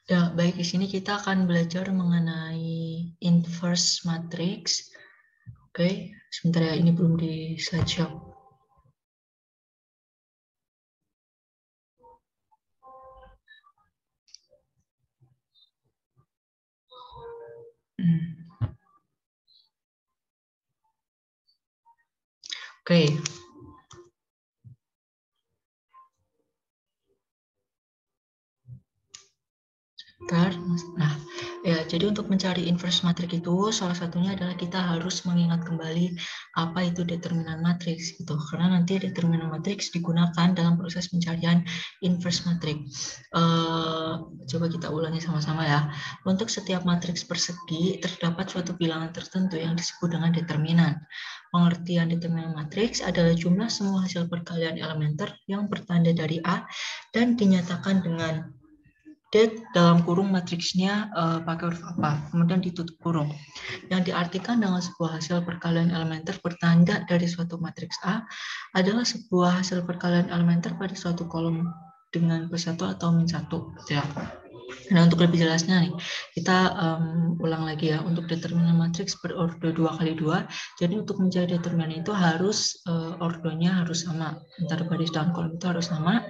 Ya, baik, di sini kita akan belajar mengenai inverse matrix. Oke, sebentar ya, ini belum di slideshow. Oke. Nah, ya, jadi untuk mencari inverse matrix itu salah satunya adalah kita harus mengingat kembali apa itu determinan matrix gitu. Karena nanti determinan matrix digunakan dalam proses pencarian inverse matrix. Coba kita ulangi sama-sama ya. Untuk setiap matriks persegi terdapat suatu bilangan tertentu yang disebut dengan determinan. Pengertian determinan matriks adalah jumlah semua hasil perkalian elementer yang bertanda dari A dan dinyatakan dengan dalam kurung matriksnya pakai huruf apa, kemudian ditutup kurung. Yang diartikan dengan sebuah hasil perkalian elementer bertanda dari suatu matriks A adalah sebuah hasil perkalian elementer pada suatu kolom dengan +1 atau -1. Ya. Nah, untuk lebih jelasnya nih, kita ulang lagi ya, untuk determinan matriks berordo 2x2. Jadi untuk mencari determinan itu harus ordonya harus sama, antara baris dan kolom itu harus sama.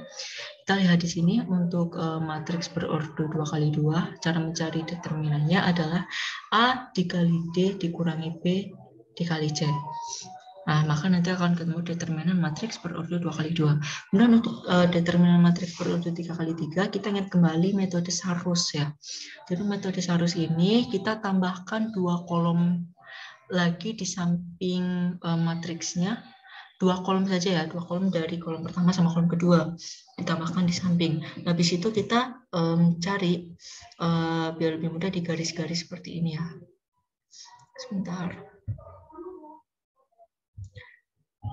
Kita lihat di sini untuk matriks berordo 2x2, cara mencari determinannya adalah A dikali D dikurangi B dikali C. Nah, maka nanti akan ketemu determinan matriks berordo 2x2. Kemudian untuk determinan matriks berordo 3x3, kita ingat kembali metode Sarus ya. Jadi metode Sarus ini kita tambahkan 2 kolom lagi di samping matriksnya, 2 kolom saja ya, 2 kolom dari kolom pertama sama kolom kedua ditambahkan di samping. Habis itu kita cari biar lebih mudah di garis-garis seperti ini ya. Sebentar.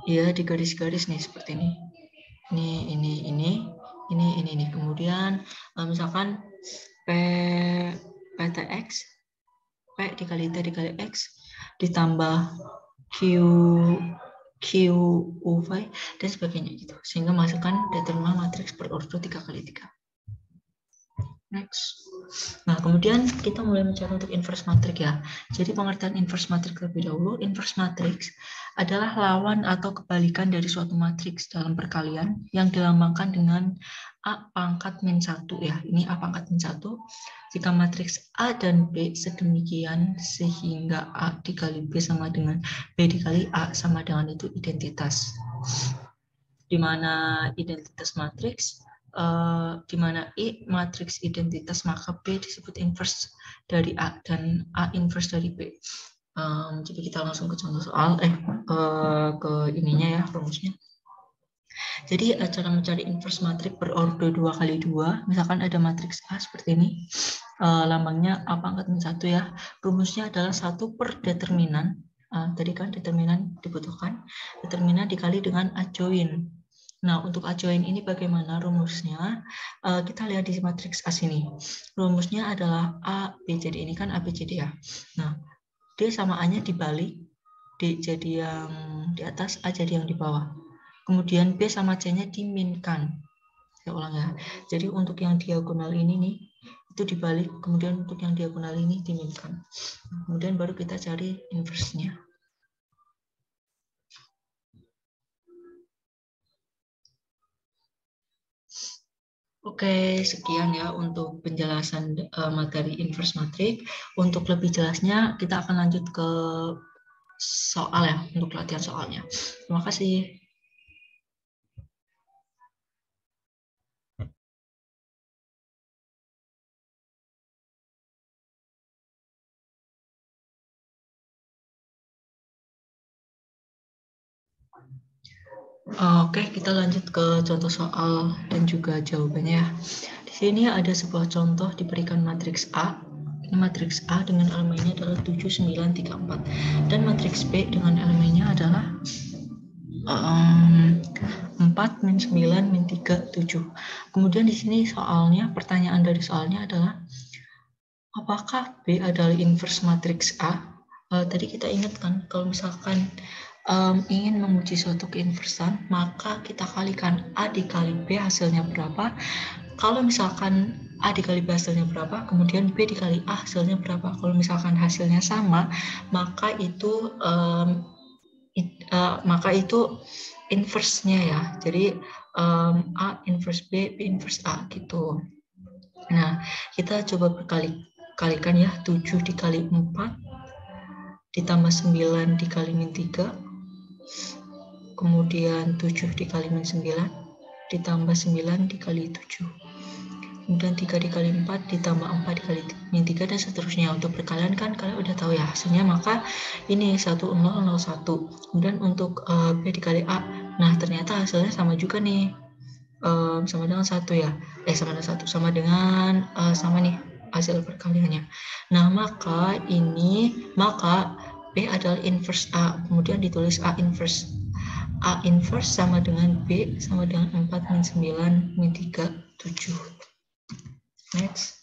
Ya, di garis-garis nih seperti ini. Ini. Kemudian misalkan PTX, P dikali T dikali X ditambah QUV dan sebagainya gitu. Sehingga masukkan determinan matriks berordo 3x3. Next. Nah, kemudian kita mulai mencari untuk inverse matrix ya. Jadi pengertian inverse matrix lebih dahulu. Inverse matrix adalah lawan atau kebalikan dari suatu matriks dalam perkalian yang dilambangkan dengan A pangkat -1 ya. Ini A pangkat -1. Jika matriks A dan B sedemikian sehingga A dikali B sama dengan B dikali A sama dengan itu identitas. Di mana identitas matriks di mana I matriks identitas, maka B disebut inverse dari A dan A inverse dari B. Jadi kita langsung ke contoh soal, ke ininya ya, rumusnya. Jadi cara mencari inverse matriks berordo 2x2, misalkan ada matriks A seperti ini, lambangnya A pangkat -1 ya. Rumusnya adalah 1 per determinan, tadi kan determinan dibutuhkan, determinan dikali dengan adjoin. Nah, untuk adjoin ini bagaimana rumusnya? Kita lihat di matriks A sini. Rumusnya adalah A, B, jadi ini kan A, B, C, D ya. Nah, D sama A-nya dibalik, D jadi yang di atas, A jadi yang di bawah. Kemudian B sama C-nya diminkan. Saya ulang ya. Jadi untuk yang diagonal ini nih, itu dibalik, kemudian untuk yang diagonal ini diminkan. Kemudian baru kita cari inverse-nya. Oke, sekian ya untuk penjelasan materi inverse matrix. Untuk lebih jelasnya, kita akan lanjut ke soal ya, untuk latihan soalnya. Terima kasih. Oke, kita lanjut ke contoh soal dan juga jawabannya ya. Di sini ada sebuah contoh diberikan matriks A. Ini matriks A dengan elemennya adalah 7, 9, 3, 4. Dan matriks B dengan elemennya adalah 4, min 9, min 3, 7. Kemudian di sini soalnya, pertanyaan dari soalnya adalah apakah B adalah inverse matriks A? Tadi kita ingat kan, kalau misalkan ingin menguji suatu keinversan, maka kita kalikan A dikali B hasilnya berapa, kalau misalkan A dikali B hasilnya berapa, kemudian B dikali A hasilnya berapa. Kalau misalkan hasilnya sama, maka itu inverse-nya ya. Jadi A inverse B, B inverse A gitu. Nah, kita coba kalikan ya, 7 dikali 4 ditambah 9 dikali min 3, kemudian 7 dikali min 9 ditambah 9 dikali 7, kemudian 3 dikali 4 ditambah 4 dikali min 3, dan seterusnya. Untuk perkalian kan kalian udah tahu ya hasilnya, maka ini 1001. Kemudian untuk B dikali A, nah ternyata hasilnya sama juga nih, sama dengan 1 ya, sama dengan sama nih hasil perkaliannya. Nah maka B adalah inverse A, kemudian ditulis A inverse sama dengan B sama dengan 4 min 9 min 3, 7. Next.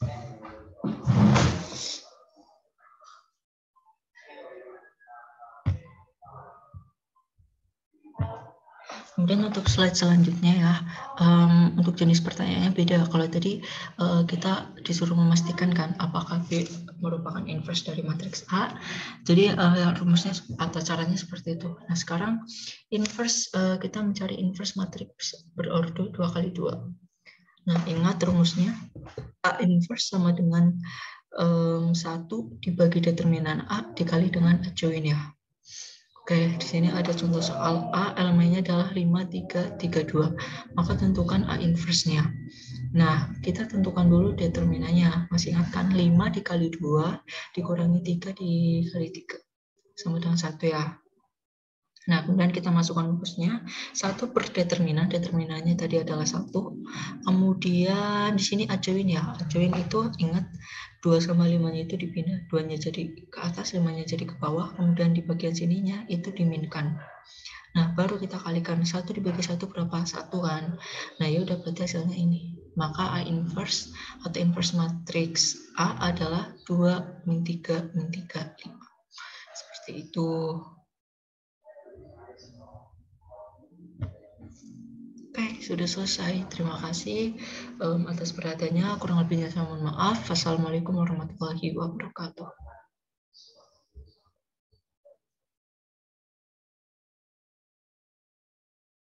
Kemudian untuk slide selanjutnya ya, untuk jenis pertanyaannya beda. Kalau tadi kita disuruh memastikan kan apakah B merupakan inverse dari matriks A. Jadi rumusnya atau caranya seperti itu. Nah sekarang inverse, kita mencari inverse matriks berordo 2x2. Nah ingat rumusnya, A inverse sama dengan 1 dibagi determinan A dikali dengan adjoin ya. Oke, di sini ada contoh soal A, elemennya adalah 5, 3, 3, 2. Maka tentukan A inverse-nya. Nah, kita tentukan dulu determinannya. Masih ingat kan? 5 dikali 2 dikurangi 3 dikali 3. Sama dengan 1 ya. Nah, kemudian kita masukkan rumusnya. 1 per determinan. Determinannya tadi adalah 1. Kemudian di sini adjoin ya. Adjoin itu ingat 2 sama 5-nya itu dipindah. 2-nya jadi ke atas, 5-nya jadi ke bawah. Kemudian di bagian sininya itu diminkan. Nah, baru kita kalikan 1 dibagi 1 berapa? 1 kan. Nah, ya udah berarti hasilnya ini. Maka A inverse atau inverse matriks A adalah 2 min 3 min 3, 5. Seperti itu. Oke, sudah selesai. Terima kasih atas perhatiannya. Kurang lebihnya saya mohon maaf. Wassalamualaikum warahmatullahi wabarakatuh.